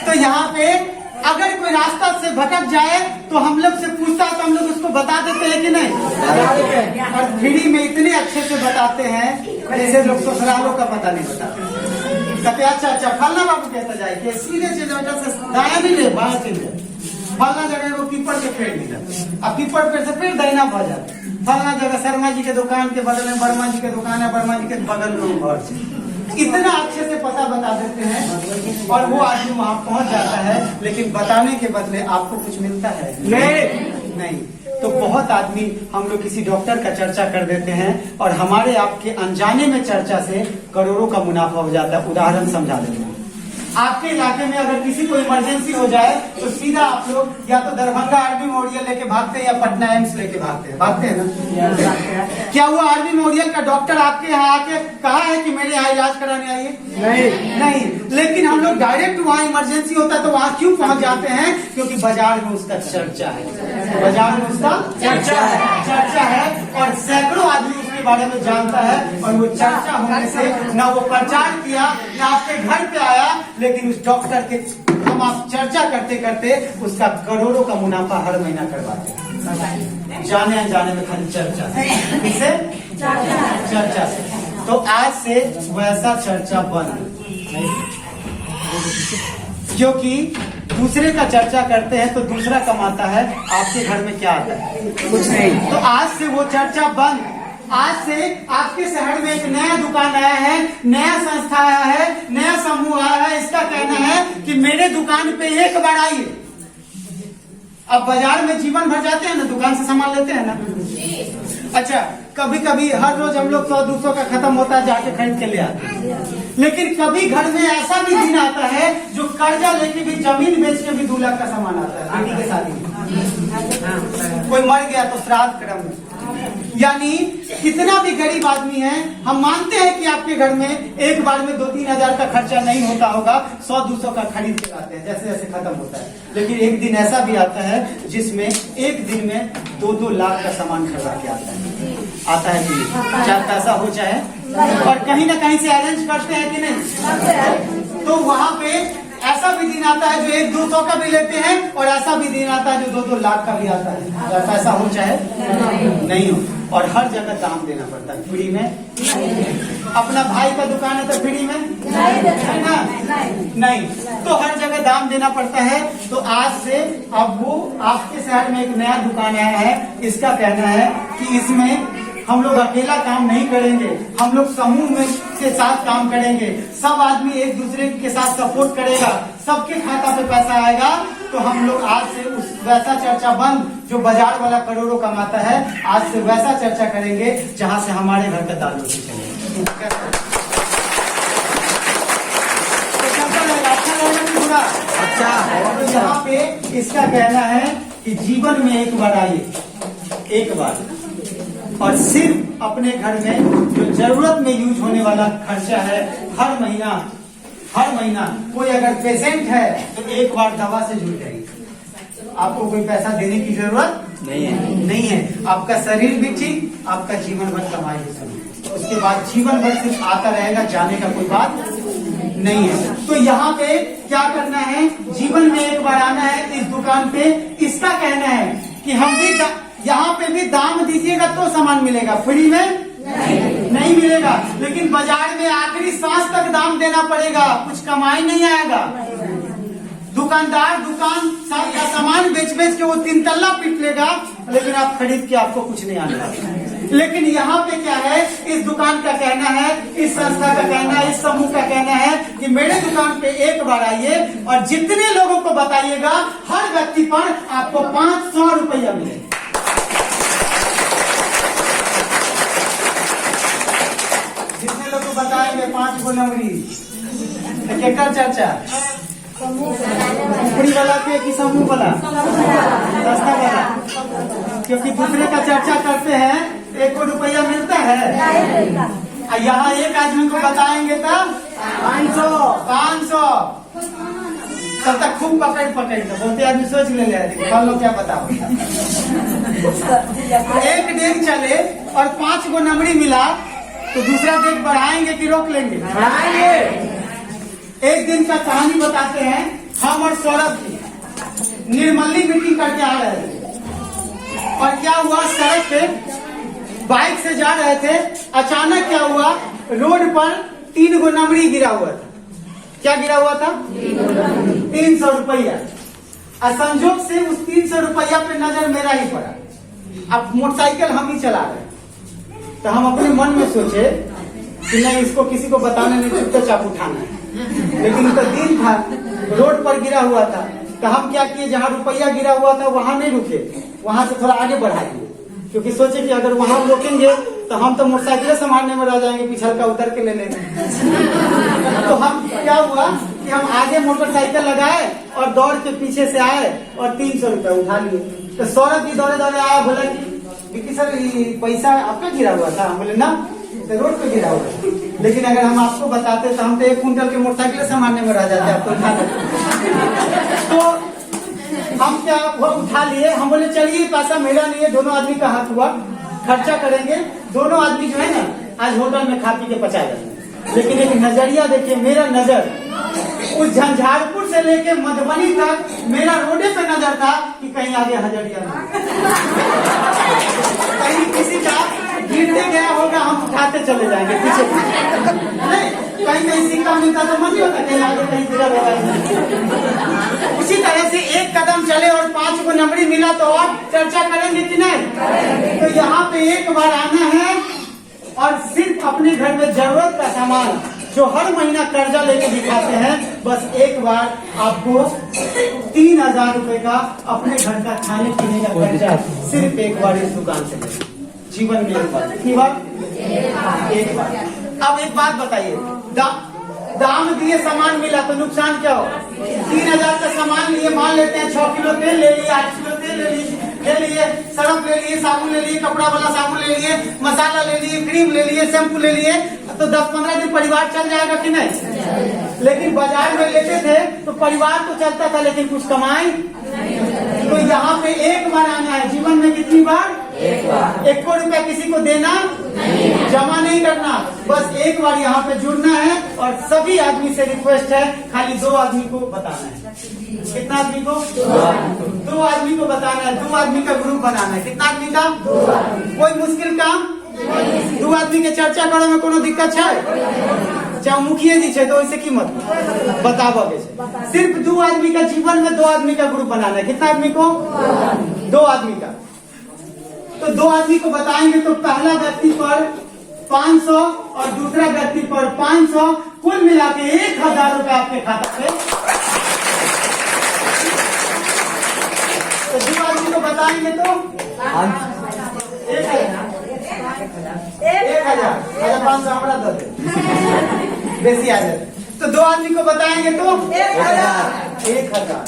तो यहाँ पे अगर कोई रास्ता से भटक जाए तो हम लोग से पूछता है तो हम लोग उसको बता देते हैं कि नहीं? और फ्री में इतने अच्छे से बताते हैं, ऐसे लोग ससुरालों का पता नहीं बताते। कहते अच्छा अच्छा फलना बाबू कहता जाए कि सीधे से दाया नहीं ले, बाया चले, फलना जगह को पीपड़ के पेड़ मिला, अब पीपड़ पेड़ से फिर दैना भा जाता। फलना जगह शर्मा जी के दुकान के बगल में वर्मा जी के दुकान है, वर्मा जी के बगल में घर से, इतना अच्छे से पता बता देते हैं और वो आदमी वहाँ पहुँच जाता है, लेकिन बताने के बदले आपको कुछ मिलता है नहीं। तो बहुत आदमी हम लोग किसी डॉक्टर का चर्चा कर देते हैं और हमारे आपके अनजाने में चर्चा से करोड़ों का मुनाफा हो जाता है। उदाहरण समझा देते हैं। आपके इलाके में अगर किसी को इमरजेंसी हो जाए तो सीधा आप लोग या तो दरभंगा आरबी मेमोरियल लेके भागते हैं या पटना एम्स लेके भागते हैं ना? क्या वो आरबी मेमोरियल का डॉक्टर आपके यहाँ आके कहा है कि मेरे यहाँ इलाज कराने आइए? नहीं। लेकिन हम लोग डायरेक्ट वहाँ इमरजेंसी होता है तो वहाँ क्यों पहुँच जाते हैं? क्योंकि बाजार में उसका चर्चा है, बाजार में उसका चर्चा है और सैकड़ों आदमी उसके बारे में जानता है। और वो चर्चा होने से न वो प्रचार किया न आपके घर पे आया, लेकिन उस डॉक्टर के हम आप चर्चा करते करते उसका करोड़ों का मुनाफा हर महीना करवाते हैं। जाने अनजाने में खाली चर्चा से, चर्चा से। तो आज से वैसा चर्चा बंद, क्योंकि दूसरे का चर्चा करते हैं तो दूसरा कमाता है, आपके घर में क्या आता है? कुछ नहीं। तो आज से वो चर्चा बंद। आज से आपके शहर में एक नया दुकान आया है, नया संस्था आया है, नया समूह आया है, इसका कहना है कि मेरे दुकान पे एक बार आइए। अब बाजार में जीवन भर जाते हैं ना, दुकान से सामान लेते हैं ना। अच्छा, कभी कभी हर रोज हम लोग 100-200 का खत्म होता है, जाके खरीद के ले आते हैं। लेकिन कभी घर में ऐसा भी दिन आता है जो कर्जा लेके भी, जमीन बेच के भी 2 लाख का सामान आता है। बेटी के शादी में कोई मर गया तो श्राद्ध क्रम में यानी कितना भी गरीब आदमी है, हम मानते हैं कि आपके घर में एक बार में 2-3 हजार का खर्चा नहीं होता होगा, 100-200 का खरीद के लाते हैं, जैसे जैसे खत्म होता है। लेकिन एक दिन ऐसा भी आता है जिसमें एक दिन में 2-2 लाख का सामान खरीदा के आता है कि चाहे पैसा हो चाहे, और कहीं ना कहीं से अरेंज करते हैं कि नहीं। तो वहां पे ऐसा भी दिन आता है जो 1-200 का भी लेते हैं, और ऐसा भी दिन आता है जो 2-2 लाख का भी आता है, चाहे पैसा हो चाहे नहीं हो। और हर जगह दाम देना पड़ता है, फ्री में। अपना भाई का दुकान है तो फ्री में है ना, नहीं, तो हर जगह दाम देना पड़ता है। तो आज से अब वो आपके शहर में एक नया दुकान आया है, इसका कहना है कि इसमें हम लोग अकेला काम नहीं करेंगे, हम लोग समूह में के साथ काम करेंगे, सब आदमी एक दूसरे के साथ सपोर्ट करेगा, सबके खाता पे पैसा आएगा। तो हम लोग आज से उस वैसा चर्चा बंद जो बाजार वाला करोड़ों कमाता है, आज से वैसा चर्चा करेंगे जहां से हमारे घर का दाल रोटी चलेगी। अच्छा, तो यहाँ पे इसका कहना है कि जीवन में एक बार आइए, एक बार, और सिर्फ अपने घर में जो जरूरत में यूज होने वाला खर्चा है, हर महीना कोई अगर पेशेंट है तो एक बार दवा से जुड़ जाएगी, आपको कोई पैसा देने की जरूरत नहीं है। आपका शरीर भी ठीक, आपका जीवन भर कमाई भी, उसके बाद जीवन भर सिर्फ आता रहेगा, जाने का कोई बात नहीं है। तो यहाँ पे क्या करना है, जीवन में एक बार आना है इस दुकान पे। इसका कहना है कि हम भी यहाँ पे भी दाम दीजिएगा तो सामान मिलेगा, फ्री में नहीं मिलेगा। लेकिन बाजार में आखिरी सांस तक दाम देना पड़ेगा, कुछ कमाई नहीं आएगा। दुकानदार दुकान का सामान बेच के वो 3 तल्ला पीट लेगा, लेकिन आप खरीद के आपको कुछ नहीं आएगा। लेकिन यहाँ पे क्या है, इस दुकान का कहना है, इस संस्था का कहना है, इस समूह का कहना है कि मेरे दुकान पे एक बार आइए और जितने लोगों को बताइएगा, हर व्यक्ति पर आपको 500 रुपया मिलेगा। जितने लोग को बताएंगे 5 गो नंबरी, केकर चर्चा, उपरी वाला के कि समूह वाला, सस्ता वाला, क्योंकि दूसरे का चर्चा करते हैं 1 रुपया मिलता है। यहाँ एक आदमी को बताएंगे तब 500 तब तक खूब पकड़ बोलते आदमी सोच ले लो क्या पता हो। एक डेग चले और 5 गो नंबरी मिला तो दूसरा डेग बढ़ाएंगे कि रोक लेंगे? बढ़ाएंगे। एक दिन का कहानी बताते हैं। हम और सौरभ जी निर्मली मीटिंग करके आ रहे थे और क्या हुआ, सड़क पे बाइक से जा रहे थे, अचानक क्या हुआ, रोड पर 3 गो नंबरी गिरा हुआ था। क्या गिरा हुआ था? 300 रुपया। और संजोग से उस 300 रुपया पे नजर मेरा ही पड़ा। अब मोटरसाइकिल हम ही चला रहे, तो हम अपने मन में सोचे कि नहीं, इसको किसी को बताना नहीं, चुपचाप उठाना है। लेकिन तो दिन था, रोड पर गिरा हुआ था, तो हम क्या किए, जहाँ रुपया गिरा हुआ था वहां नहीं रुके, वहां से थोड़ा आगे बढ़ा दिए, क्योंकि सोचे कि अगर वहां रोकेंगे तो हम तो मोटरसाइकिल संभालने में रह जाएंगे, पिछल का उतर के ले लेंगे। तो हम क्या हुआ कि हम आगे मोटरसाइकिल लगाए और दौड़ के पीछे से आए और 300 रुपया उठा लिए। तो सौरभ जी दौड़े आया, बोला कि सर पैसा आपका गिरा हुआ था। हम बोले ना, तो रोड पे गिरा हुआ, लेकिन अगर हम आपको बताते तो हम तो 1 कुंटल के मोटरसाइकिल संभालने में रह जाते, आपको उठा लेते। तो हम क्या वो उठा लिए। हम बोले चलिए, पैसा मेरा नहीं है, दोनों आदमी का हाथ हुआ, खर्चा करेंगे। दोनों आदमी जो है ना, आज होटल में खा पी के पचा जाएंगे। लेकिन एक नजरिया देखिए, मेरा नजर उस झंझारपुर से लेके मधुबनी तक मेरा रोडे पे नजर था कि कहीं आगे हजरिया नहीं, कहीं किसी का गिरते गया होगा, हम उठाते चले जाएंगे पीछे। नहीं, कहीं सिक्का मिलता तो मन नहीं होता कहीं आगे कहीं गिरा होगा। उसी तरह से एक कदम चले और 5 को नंबरी मिला तो और चर्चा करेंगे कि नहीं? तो यहाँ पे एक बार आना है और सिर्फ अपने घर में जरूरत का सामान जो हर महीना कर्जा लेके दिखाते हैं, बस एक बार आपको 3000 रुपए का अपने घर का खाने पीने का कर्जा सिर्फ एक बार इस दुकान से लें, जीवन में एक बार। कितनी बार? एक बार। अब एक बात बताइए, दाम दिए सामान मिला तो नुकसान क्या हो? 3000 का सामान लिए, मान लेते हैं 6 किलो तेल ले लिया, 8 किलो तेल ले ली, ले लिए, सर्फ ले लिए, साबुन ले लिए, कपड़ा वाला साबुन ले लिए, मसाला ले लिए, क्रीम ले लिए, शैम्पू ले लिए, तो 10-15 दिन परिवार चल जाएगा कि नहीं? लेकिन बाजार में लेते थे तो परिवार तो चलता था, लेकिन कुछ कमाई। तो यहाँ पे एक बार आना है, जीवन में कितनी बार? एक बार। 1 रुपया किसी को देना जमा नहीं करना, बस एक बार यहाँ पे जुड़ना है। और सभी आदमी से रिक्वेस्ट है, खाली 2 आदमी को बताना है। कितना आदमी को? 2 आदमी को बताना है, 2 आदमी का ग्रुप बनाना है। कितना आदमी का? 2 आदमी। कोई मुश्किल काम? 2 आदमी के चर्चा करे में कोनो दिक्कत है? चाहे मुखिया जी छे तो ऐसे की मत बताबो के छे। सिर्फ 2 आदमी का जीवन में 2 आदमी का ग्रुप बनाना है। कितना आदमी को? 2 आदमी का। तो 2 आदमी को बताएंगे तो पहला व्यक्ति पर 500 और दूसरा व्यक्ति पर 500, कुल मिला के 1000 रुपए आपके खाता पे। तो 2 आदमी को बताएंगे तो 1000। अच्छा 500 हमारा दे दे, बेसी आ जाए। तो 2 आदमी को बताएंगे तो 1000।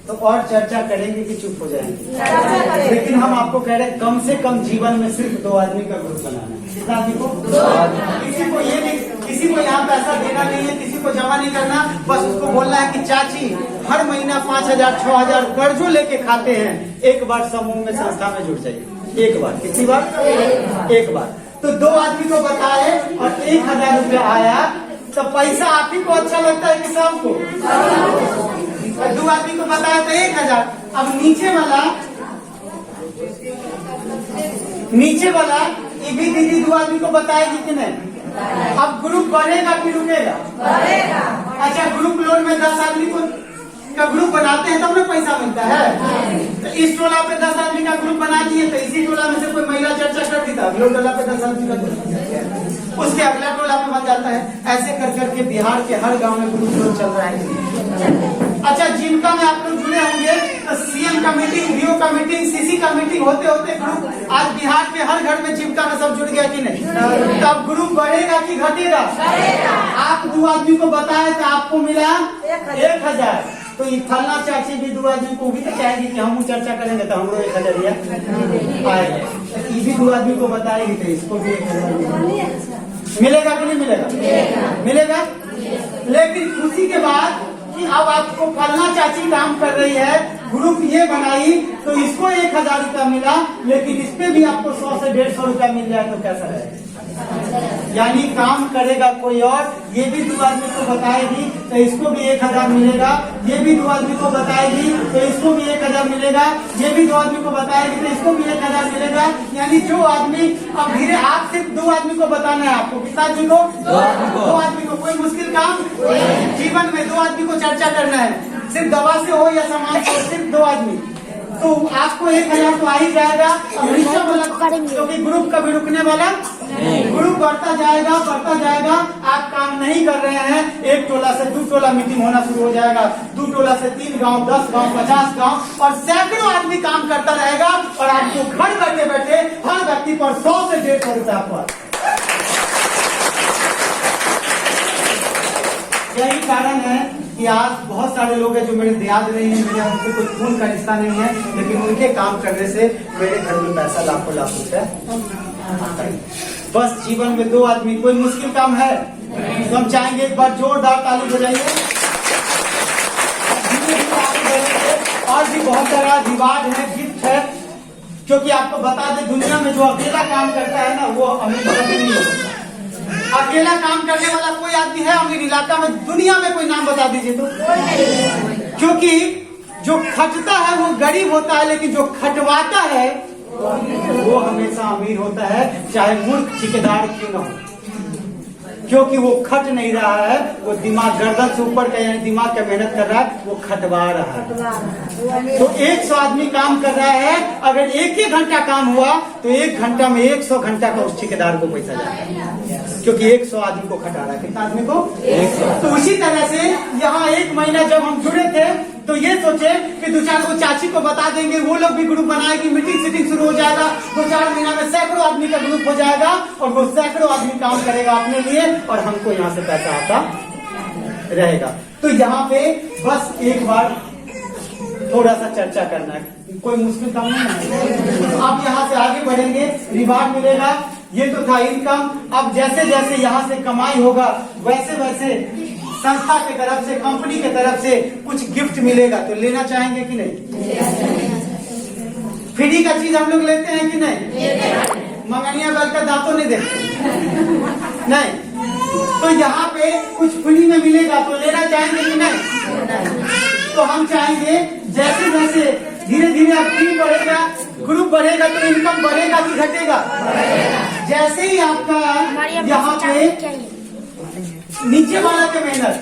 तो और चर्चा करेंगे कि चुप हो जाएंगे? लेकिन हम आपको कह रहे हैं कम से कम जीवन में सिर्फ 2 आदमी का ग्रुप बनाना है। कितना आदमी को? 2 आदमी। किसी को यहाँ पैसा देना नहीं है, किसी को जमा नहीं करना, बस उसको बोलना है कि चाची हर महीना 5000 6000 कर्जों लेके खाते हैं, एक बार समूह में संस्था में जुड़ जाइए। एक बार। कितनी बार? एक बार। तो 2 आदमी को बताए और 1000 रुपया आया, तो पैसा आप ही को अच्छा लगता है कि सबको? 2 आदमी को बताया तो 1000। अब नीचे वाला ये भी दीदी 2 आदमी को बताएगी कि नहीं? अब ग्रुप बढ़ेगा कि रुकेगा? बढ़ेगा। अच्छा ग्रुप लोन में 10 आदमी को का ग्रुप बनाते हैं तब ना पैसा मिलता है। तो इस टोला पे 10 आदमी का ग्रुप बना दिए, तो इसी टोला में से कोई महिला चर्चा कर दी था, अगले टोला पे 10 आदमी का ग्रुप, उसके अगला टोला पे बन जाता है। ऐसे कर करके बिहार के हर गांव में ग्रुप लोन चल रहा है। अच्छा जिनका में आप लोग जुड़े होंगे तो सीएम का मीटिंग, डीओ का मीटिंग, सीसी का मीटिंग होते होते ग्रुप आज बिहार के हर घर में जीविका में सब जुड़ गया कि नहीं? तो अब ग्रुप बढ़ेगा कि घटेगा? आप 2 आदमी को बताए तो आपको मिला 1000। तो ये फलना चाची भी 2 आदमी को भी तो चाहेगी कि हम चर्चा करेंगे तो हमको 1000 आएगा। ये भी 2 आदमी को बताएगी तो इसको भी 1000 मिलेगा कि नहीं मिलेगा? मिलेगा। लेकिन खुशी के बाद कि अब आपको फलना चाची काम कर रही है, ग्रुप ये बनाई तो इसको 1000 रुपया मिला, लेकिन इस पे भी आपको 100 से 150 रुपया मिल जाए तो कैसा रहेगा? यानी काम करेगा कोई और, ये भी 2 आदमी को बताएगी तो इसको भी 1000 मिलेगा, ये भी 2 आदमी को बताएगी तो इसको भी 1000 मिलेगा, ये भी 2 आदमी को बताएगी तो इसको भी 1000 मिलेगा। यानी जो आदमी अब धीरे आप सिर्फ 2 आदमी को बताना है आपको। कितना आदमी को? 2 आदमी को। कोई मुश्किल काम जीवन में 2 आदमी को चर्चा करना है, सिर्फ दवा से हो या सामान से हो, सिर्फ 2 आदमी, तो आपको 1000 तो आ ही जाएगा। क्योंकि ग्रुप कभी रुकने वाला, ग्रुप बढ़ता जाएगा। आप काम नहीं कर रहे हैं, 1 टोला से 2 टोला मीटिंग होना शुरू हो जाएगा, 2 टोला से 3 गांव, 10 गांव, 50 गांव और सैकड़ों आदमी काम करता रहेगा। और आपको घर बैठे बैठे हर व्यक्ति पर 100 से 150 रुपया पर। यही कारण है कि आज बहुत सारे लोग हैं जो मेरे याद नहीं है, मेरे उनसे कोई खून का रिश्ता नहीं है, लेकिन उनके काम करने से मेरे घर में पैसा लाखों रुपया। बस जीवन में 2 आदमी, कोई मुश्किल काम है तो हम चाहेंगे एक बार जोरदार ताली बजाइए। और भी बहुत सारा रिवार्ड है, गिफ्ट है, क्योंकि आपको बता दें दुनिया में जो अकेला काम करता है ना वो अमीर नहीं होता। अकेला काम करने वाला कोई आदमी है अमीर इलाका में, दुनिया में कोई नाम बता दीजिए तो? क्योंकि जो खटता है वो गरीब होता है, लेकिन जो खटवाता है वो हमेशा अमीर होता है, चाहे मूर्ख ठेकेदार क्यों न हो। क्योंकि वो खट नहीं रहा है, वो दिमाग गर्दन से ऊपर का यानी दिमाग का मेहनत कर रहा है, वो खटवा रहा है। तो 100 आदमी काम कर रहा है, अगर 1 घंटा काम हुआ तो 1 घंटा में 100 घंटा का उस ठेकेदार को पैसा जाता है, क्योंकि 100 आदमी को खटा रहा है। कितना आदमी को? 100। तो उसी तरह से यहाँ 1 महीना जब हम जुड़े थे तो ये सोचे कि 2-4 को चाची को बता देंगे, वो लोग भी ग्रुप बनाएगी, मीटिंग सीटिंग शुरू हो जाएगा, 2-4 महीना में सैकड़ों आदमी का ग्रुप हो जाएगा और वो सैकड़ों आदमी काम करेगा अपने लिए और हमको यहाँ से पैसा आता रहेगा। तो यहाँ पे बस एक बार थोड़ा सा चर्चा करना है, कोई मुश्किल काम नहीं है। तो अब यहाँ से आगे बढ़ेंगे, रिवार्ड मिलेगा। ये तो था इनकम। अब जैसे जैसे यहाँ से कमाई होगा वैसे वैसे संस्था की तरफ से, कंपनी की तरफ से कुछ गिफ्ट मिलेगा। तो लेना चाहेंगे कि नहीं? फ्री का चीज हम लोग लेते हैं कि नहीं? मंगनिया बैठ कर दांतों नहीं देखते नहीं। तो यहाँ पे कुछ फ्री में मिलेगा तो लेना चाहेंगे कि नहीं? तो हम चाहेंगे जैसे जैसे धीरे धीरे अब टीम बढ़ेगा, ग्रुप बढ़ेगा तो इनकम बढ़ेगा कि घटेगा? जैसे ही आपका यहाँ पे नीचे वाला के मेहनत,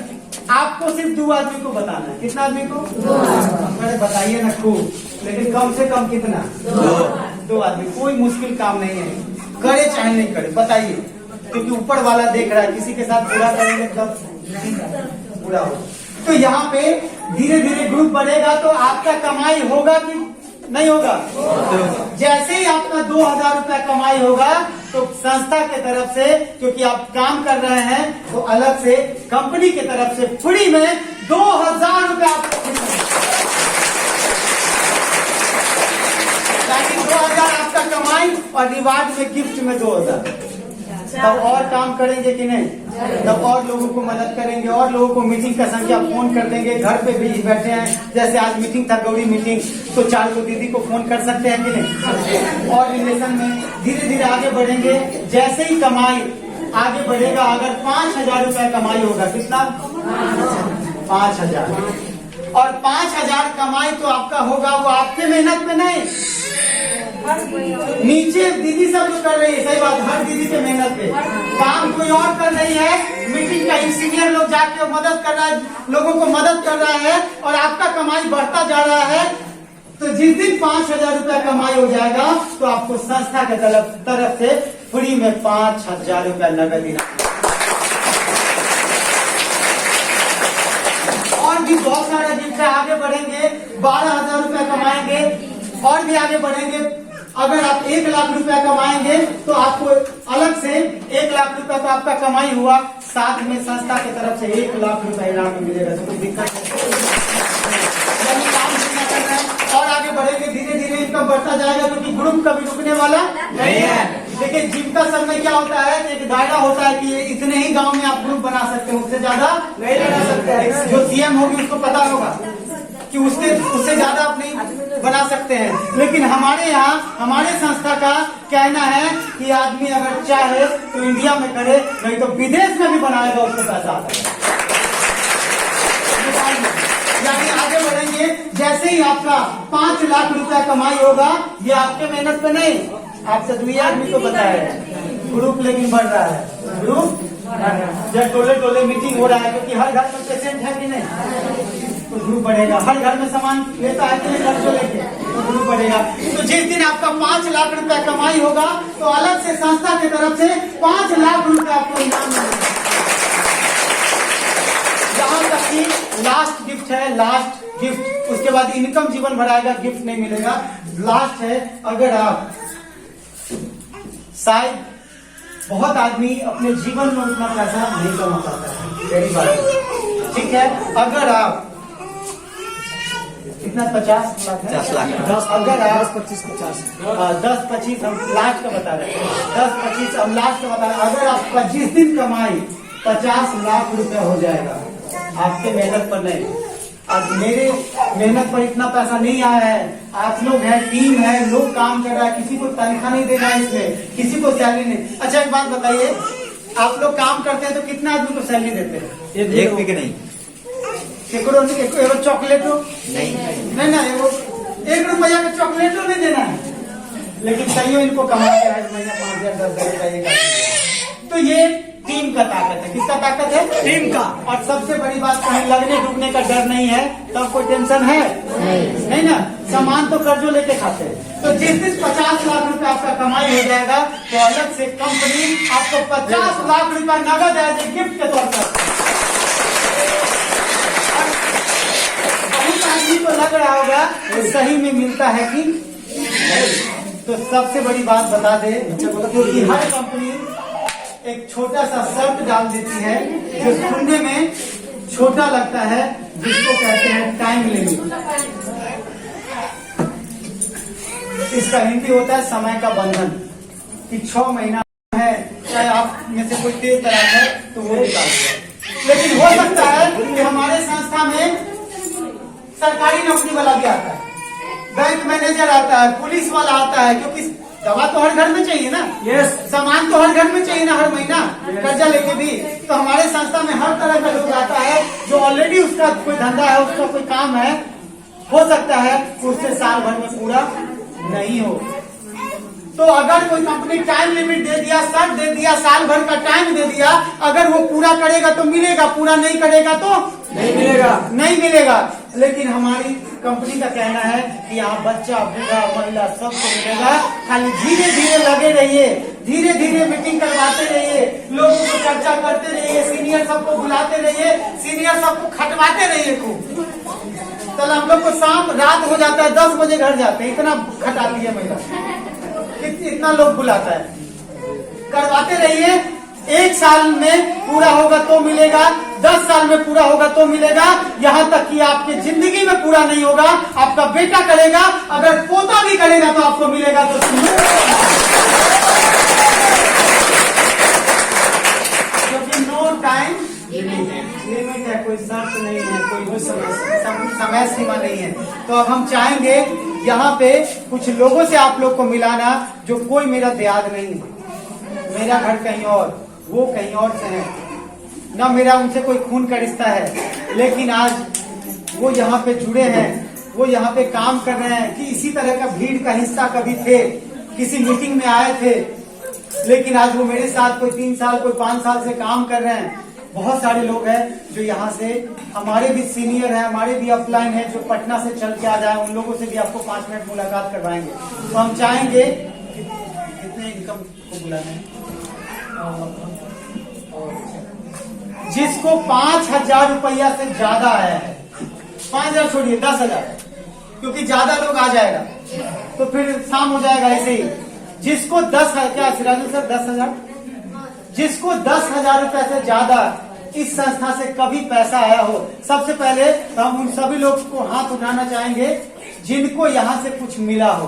आपको सिर्फ 2 आदमी को बताना है। कितना आदमी को? 2 आदमी। बताइए ना खूब, लेकिन कम से कम कितना? 2 आदमी। कोई मुश्किल काम नहीं है, करे चाहे नहीं करे, बताइए। क्योंकि ऊपर वाला देख रहा है, किसी के साथ बुरा करेंगे तब बुरा हो। तो यहाँ पे धीरे धीरे ग्रुप बढ़ेगा तो आपका कमाई होगा कि नहीं होगा? जैसे ही आपका 2000 रुपया कमाई होगा तो संस्था के तरफ से, क्योंकि आप काम कर रहे हैं, तो अलग से कंपनी की तरफ से फ्री में 2000 रुपया आपको ताकि 2000 आपका कमाई और रिवार्ड में गिफ्ट में 2000। तब और काम करेंगे कि नहीं? तब और लोगों को मदद करेंगे, और लोगों को मीटिंग का संख्या फोन कर देंगे। घर पे भी बैठे हैं, जैसे आज मीटिंग था, गौरी मीटिंग, तो 4 दीदी को फोन कर सकते हैं कि नहीं? और रिलेशन में धीरे धीरे आगे बढ़ेंगे। जैसे ही कमाई आगे बढ़ेगा, अगर 5000 रुपया कमाई होगा, कितना? 5000। और 5000 कमाई तो आपका होगा, वो आपके मेहनत में नहीं, नीचे दीदी सब जो कर रही है, सही बात, हर दीदी के मेहनत पे काम कोई और कर रही है। मीटिंग का सीनियर लोग जाके मदद कर रहा है, लोगों को मदद कर रहा है, और आपका कमाई बढ़ता जा रहा है। तो जिस दिन 5000 रुपया कमाई हो जाएगा तो आपको संस्था के तरफ से फ्री में 5000 रुपया नगद देना। और भी बहुत सारे गिफ्ट है, आगे बढ़ेंगे, 12000 रुपया कमाएंगे, और भी आगे बढ़ेंगे। अगर आप 1 लाख रुपया कमाएंगे तो आपको अलग से 1 लाख रुपया तो आपका कमाई हुआ, साथ में संस्था की तरफ से 1 लाख रुपया इनाम में मिलेगा। तो कोई दिक्कत नहीं, काम करना है और आगे बढ़ेंगे। धीरे धीरे इनकम बढ़ता जाएगा, क्योंकि ग्रुप कभी रुकने वाला नहीं है। देखिए जिनका सब में क्या होता है, एक दायरा होता है कि इतने ही गांव में आप ग्रुप बना सकते हैं, उससे ज्यादा नहीं बना सकते। जो सीएम होगी उसको पता होगा कि उससे ज्यादा आप नहीं बना सकते हैं। लेकिन हमारे यहाँ, हमारे संस्था का कहना है कि आदमी अगर चाहे तो इंडिया में करे, नहीं तो विदेश में भी बनाएगा, उसको पैसा आता है। यानी आगे बढ़ेंगे। जैसे ही आपका 5 लाख रुपया कमाई होगा, ये आपके मेहनत पे नहीं, आपसे 2 आदमी को बताया, ग्रुप लेकिन बढ़ रहा है। ग्रुप जब टोले टोले मीटिंग हो रहा है, क्योंकि हर घर में पेशेंट है कि नहीं, तो ग्रुप बढ़ेगा। हर घर में सामान लेता है कि नहीं, घर को लेके, तो ग्रुप बढ़ेगा। तो जिस दिन आपका 5 लाख रुपया कमाई होगा तो अलग से संस्था की तरफ से 5 लाख रुपया आपको इनाम मिलेगा। यहाँ तक कि लास्ट गिफ्ट है, लास्ट गिफ्ट, उसके बाद इनकम जीवन भराएगा, गिफ्ट नहीं मिलेगा। लास्ट है, अगर आप शायद बहुत आदमी अपने जीवन में उतना पैसा नहीं कमा पाता है, पहली बात, ठीक है। अगर आप कितना 50 लाख, 10 अगर आप 10-25 हम लास्ट का बता रहे हैं, 10-25 हम लास्ट का बता रहे हैं। अगर आप 25 दिन कमाई 50 लाख रुपया हो जाएगा, आपके मेहनत पर नहीं। आज मेरे मेहनत पर इतना पैसा नहीं आया है, आप लोग हैं, टीम है, लोग काम कर रहा है, किसी को तनख्वाह नहीं देना है, इसमें किसी को सैलरी नहीं। अच्छा एक बात बताइए, आप लोग काम करते हैं तो कितना आदमी को सैलरी देते हैं? एक भी नहीं, एगो चॉकलेटो नहीं, एगो 1 रुपया का चॉकलेटो नहीं देना है, लेकिन सही इनको कमा के हर महीना 5000-10,000 का। तो ये टीम का ताकत है। किसका ताकत है? टीम का। और सबसे बड़ी बात, कहीं लगने डूबने का डर नहीं है, तब कोई टेंशन है नहीं ना। सामान तो कर्जों लेके खाते हैं। तो जिस दिन 50 लाख रुपया आपका कमाई हो जाएगा तो अलग से कंपनी आपको 50 लाख रुपया नगद एज ए गिफ्ट के तौर पर। बहुत आदमी को लग रहा होगा तो सही में मिलता है कि, तो सबसे बड़ी बात बता दे, क्योंकि हर कंपनी एक छोटा सा शर्त डाल देती है जो सुनने में छोटा लगता है, जिसको कहते हैं टाइम लिमिट। इसका हिंदी होता है समय का बंधन, कि 6 महीना है, चाहे आप में से कोई तेज तराक है तो वो निकाल दिया। लेकिन हो सकता है कि हमारे संस्था में सरकारी नौकरी वाला भी आता है, बैंक मैनेजर आता है, पुलिस वाला आता है, क्योंकि दवा तो हर घर में चाहिए ना, यस, सामान तो हर घर में चाहिए ना, हर महीना कर्जा लेके भी। तो हमारे संस्था में हर तरह का लोग आता है जो ऑलरेडी उसका कोई धंधा है, उसका कोई काम है, हो सकता है उससे साल भर में पूरा नहीं हो। तो अगर कोई कंपनी टाइम लिमिट दे दिया, शर्त दे दिया, साल भर का टाइम दे दिया, अगर वो पूरा करेगा तो मिलेगा, पूरा नहीं करेगा तो नहीं मिलेगा, नहीं मिलेगा। लेकिन हमारी कंपनी का कहना है कि यहाँ बच्चा, बूढ़ा, महिला सबको मिलेगा, खाली धीरे धीरे लगे रहिए, धीरे धीरे मीटिंग करवाते रहिए, लोगों को चर्चा करते रहिए, सीनियर सबको बुलाते रहिए, सीनियर सबको खटवाते रहिए खूब। कल हम लोग को शाम रात हो जाता है, 10 बजे घर जाते हैं, इतना खटाती है महिला, इतना लोग बुलाता है। करवाते रहिए, 1 साल में पूरा होगा तो मिलेगा, 10 साल में पूरा होगा तो मिलेगा, यहाँ तक कि आपकी जिंदगी में पूरा नहीं होगा, आपका बेटा करेगा, अगर पोता भी करेगा तो आपको मिलेगा। तो क्योंकि नो टाइम लिमिट है, कोई शर्त नहीं है, कोई समय सीमा नहीं है। तो अब हम चाहेंगे यहाँ पे कुछ लोगों से आप लोग को मिलाना, जो कोई मेरा देहात नहीं है, मेरा घर कहीं और, वो कहीं और से है, ना मेरा उनसे कोई खून का रिश्ता है, लेकिन आज वो यहाँ पे जुड़े हैं, वो यहाँ पे काम कर रहे हैं, कि इसी तरह का भीड़ का हिस्सा कभी थे, किसी मीटिंग में आए थे, लेकिन आज वो मेरे साथ कोई 3 साल, कोई 5 साल से काम कर रहे हैं। बहुत सारे लोग हैं जो यहाँ से, हमारे भी सीनियर हैं, हमारे भी अपलाइन हैं, जो पटना से चल के आ जाए, उन लोगों से भी आपको 5 मिनट मुलाकात करवाएंगे। तो हम चाहेंगे कितने इनकम को बुलाना है, जिसको 5,000 रुपया से ज्यादा आया है, 5,000 छोड़िए 10,000, क्योंकि ज्यादा लोग आ जाएगा तो फिर शाम हो जाएगा ऐसे ही। जिसको 10,000, क्या सिराजुल सर 10,000, जिसको 10,000 रुपए से ज्यादा इस संस्था से कभी पैसा आया हो, सबसे पहले हम उन सभी लोग को हाथ उठाना चाहेंगे जिनको यहाँ से कुछ मिला हो।